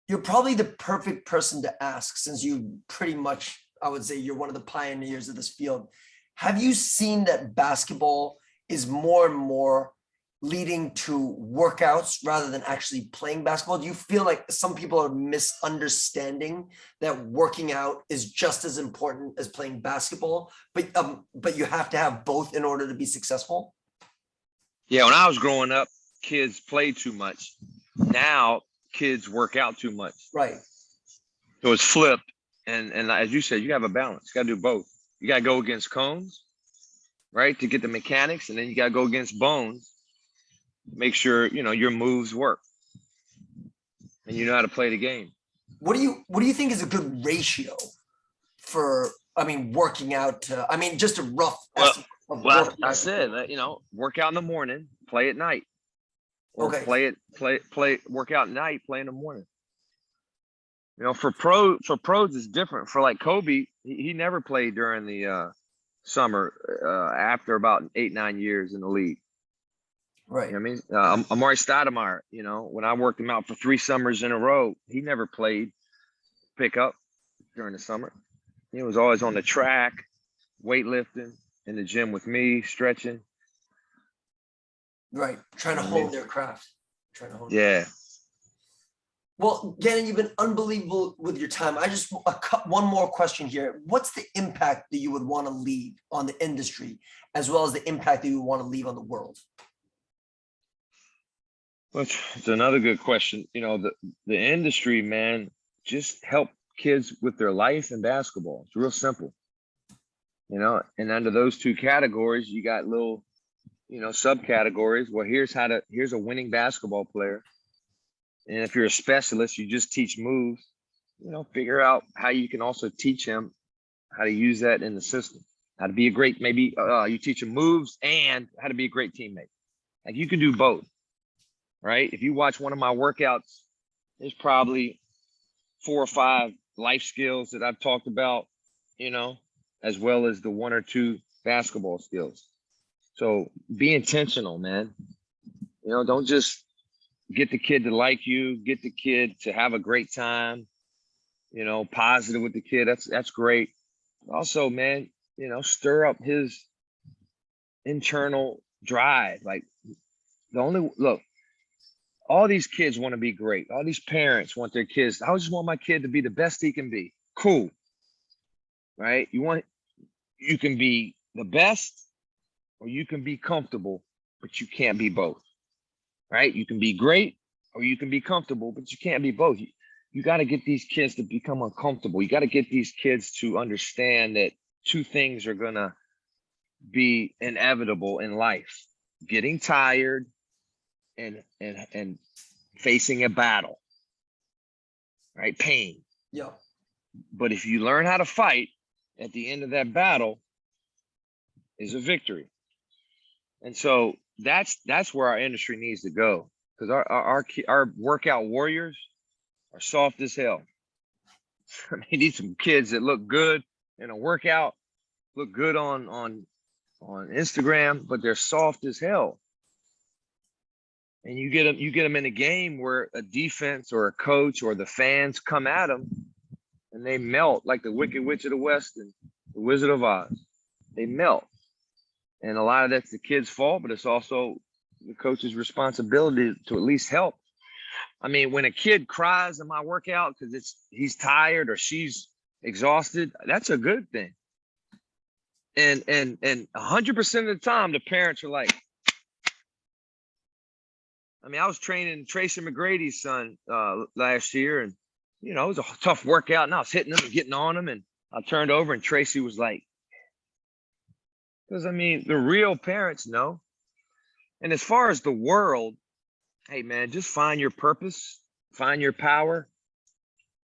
You're probably the perfect person to ask since you pretty much, I would say you're one of the pioneers of this field. Have you seen that basketball is more and more leading to workouts rather than actually playing basketball? Do you feel like some people are misunderstanding that working out is just as important as playing basketball, but you have to have both in order to be successful? Yeah, when I was growing up, kids played too much. Now kids work out too much. Right. So it's flipped. And as you said, you have a balance. You got to do both. You got to go against cones, right, to get the mechanics, and then you got to go against bones, make sure, you know, your moves work and you know how to play the game. What do you think is a good ratio for, I mean, working out to, I mean, just a rough estimate of Well, working I out said that, you know, work out in the morning, play at night, or Okay. work out at night, play in the morning. You know, for pros, it's different. For like Kobe, he never played during the summer after about 8-9 years in the league. Right. You know what I mean? Amari Stoudemire, you know, when I worked him out for 3 summers in a row, he never played pickup during the summer. He was always on the track, weightlifting, in the gym with me, stretching. Right. Trying to You know what I hone mean? their craft. Trying to hone. Yeah. Well, Ganon, you've been unbelievable with your time. I just one more question here. What's the impact that you would want to leave on the industry, as well as the impact that you would want to leave on the world? Well, it's another good question. You know, the industry, man, just help kids with their life and basketball. It's real simple. You know, and under those 2 categories, you got little, you know, subcategories. Well, here's a winning basketball player. And if you're a specialist, you just teach moves, you know, figure out how you can also teach him how to use that in the system, how to be a great, maybe you teach him moves and how to be a great teammate. Like you can do both, right? If you watch one of my workouts, there's probably 4 or 5 life skills that I've talked about, you know, as well as the 1 or 2 basketball skills. So be intentional, man. You know, don't just get the kid to like you, get the kid to have a great time, you know, positive with the kid. That's great. Also, man, you know, stir up his internal drive. Like look, all these kids want to be great. All these parents want their kids. I just want my kid to be the best he can be. Cool. Right? You can be the best or you can be comfortable, but you can't be both. Right? You can be great or you can be comfortable, but you can't be both. You got to get these kids to become uncomfortable. You got to get these kids to understand that 2 things are going to be inevitable in life: getting tired and facing a battle, right? Pain. Yeah. But if you learn how to fight, at the end of that battle is a victory. And so that's where our industry needs to go, because our workout warriors are soft as hell. I mean, these some kids that look good in a workout, look good on Instagram, but they're soft as hell. And you get them in a game where a defense or a coach or the fans come at them and they melt like the Wicked Witch of the West and the Wizard of Oz. They melt. And a lot of that's the kid's fault, but it's also the coach's responsibility to at least help. I mean, when a kid cries in my workout because he's tired or she's exhausted, that's a good thing. And 100% of the time, the parents are like, I mean, I was training Tracy McGrady's son last year, and you know, it was a tough workout, and I was hitting him and getting on him, and I turned over, and Tracy was like, because I mean, the real parents know. And as far as the world, hey man, just find your purpose, find your power,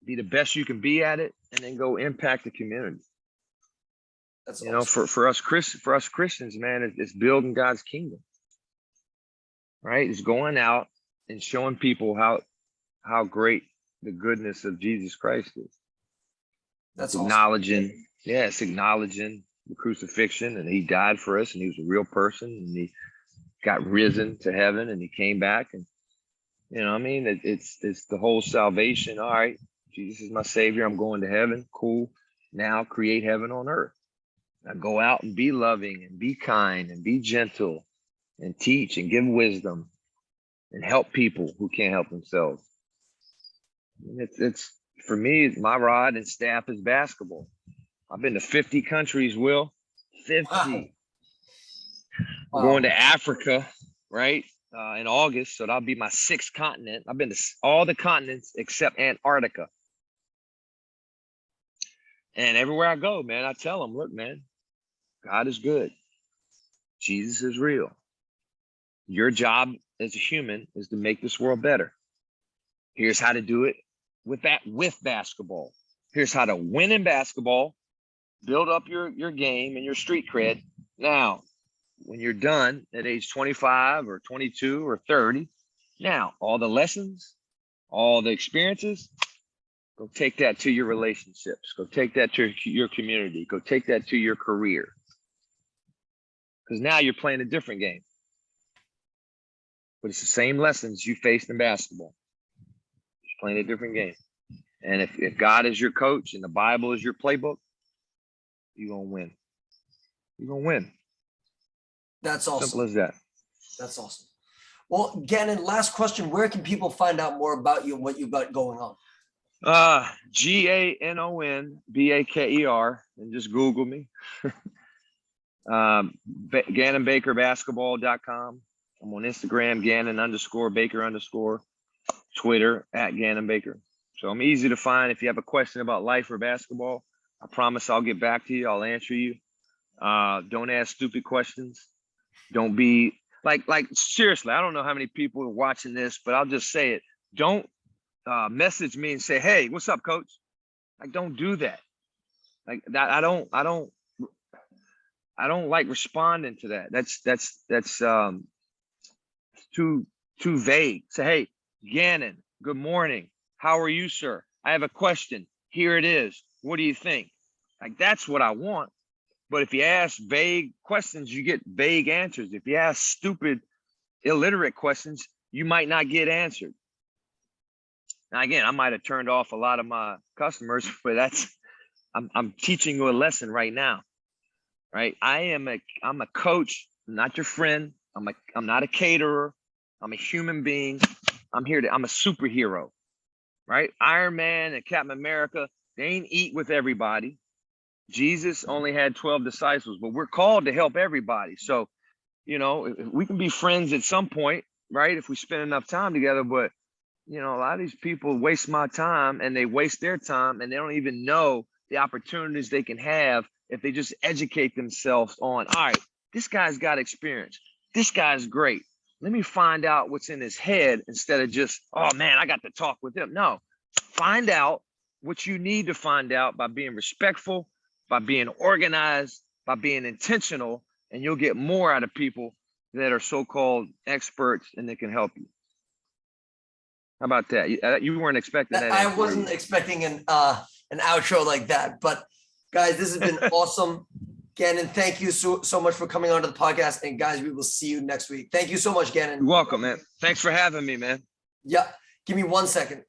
be the best you can be at it, and then go impact the community. That's you awesome. know, for us Christians, man, it's building God's kingdom. Right? It's going out and showing people how great the goodness of Jesus Christ is. That's acknowledging, it's acknowledging the crucifixion, and he died for us, and he was a real person, and he got risen to heaven, and he came back, and you know what I mean? It's the whole salvation. All right, Jesus is my savior. I'm going to heaven. Cool. Now create heaven on earth. Now go out and be loving and be kind and be gentle and teach and give wisdom and help people who can't help themselves. It's for me, my rod and staff is basketball. I've been to 50 countries, Will. 50. Wow. Going to Africa, right? In August. So that'll be my 6th continent. I've been to all the continents except Antarctica. And everywhere I go, man, I tell them, look, man, God is good. Jesus is real. Your job as a human is to make this world better. Here's how to do it with basketball. Here's how to win in basketball, build up your game and your street cred. Now, when you're done at age 25 or 22 or 30, now all the lessons, all the experiences, go take that to your relationships. Go take that to your community. Go take that to your career. Because now you're playing a different game. But it's the same lessons you faced in basketball. Just playing a different game. And if God is your coach and the Bible is your playbook, you're going to win. You're going to win. That's awesome. Simple as that. That's awesome. Well, Ganon, last question. Where can people find out more about you and what you've got going on? GanonBaker, and just Google me. GanonBakerBasketball.com. I'm on Instagram, Ganon_Baker_, Twitter @Ganon Baker. So I'm easy to find. If you have a question about life or basketball, I promise I'll get back to you. I'll answer you. Don't ask stupid questions. Don't be like seriously, I don't know how many people are watching this, but I'll just say it. Don't message me and say, hey, what's up, coach? Like, don't do that. Like that. I don't like responding to that. That's too vague. Say, hey, Ganon, good morning. How are you, sir? I have a question. Here it is. What do you think? Like, that's what I want. But if you ask vague questions, you get vague answers. If you ask stupid, illiterate questions, you might not get answered. Now, again, I might have turned off a lot of my customers, but I'm teaching you a lesson right now, right? I'm a coach, not your friend. I'm not a caterer. I'm a human being. I'm a superhero, right? Iron Man and Captain America, they ain't eat with everybody. Jesus only had 12 disciples, but we're called to help everybody. So, we can be friends at some point, right? If we spend enough time together, but a lot of these people waste my time and they waste their time and they don't even know the opportunities they can have if they just educate themselves on, all right, this guy's got experience. This guy's great. Let me find out what's in his head instead of just, oh man, I got to talk with him. No, find out what you need to find out by being respectful, by being organized, by being intentional, and you'll get more out of people that are so-called experts and they can help you. How about that? You weren't expecting that. I wasn't expecting an outro like that, but guys, this has been awesome. Ganon, thank you so much for coming onto the podcast. And guys, we will see you next week. Thank you so much, Ganon. You're welcome, man. Thanks for having me, man. Yeah. Give me 1 second.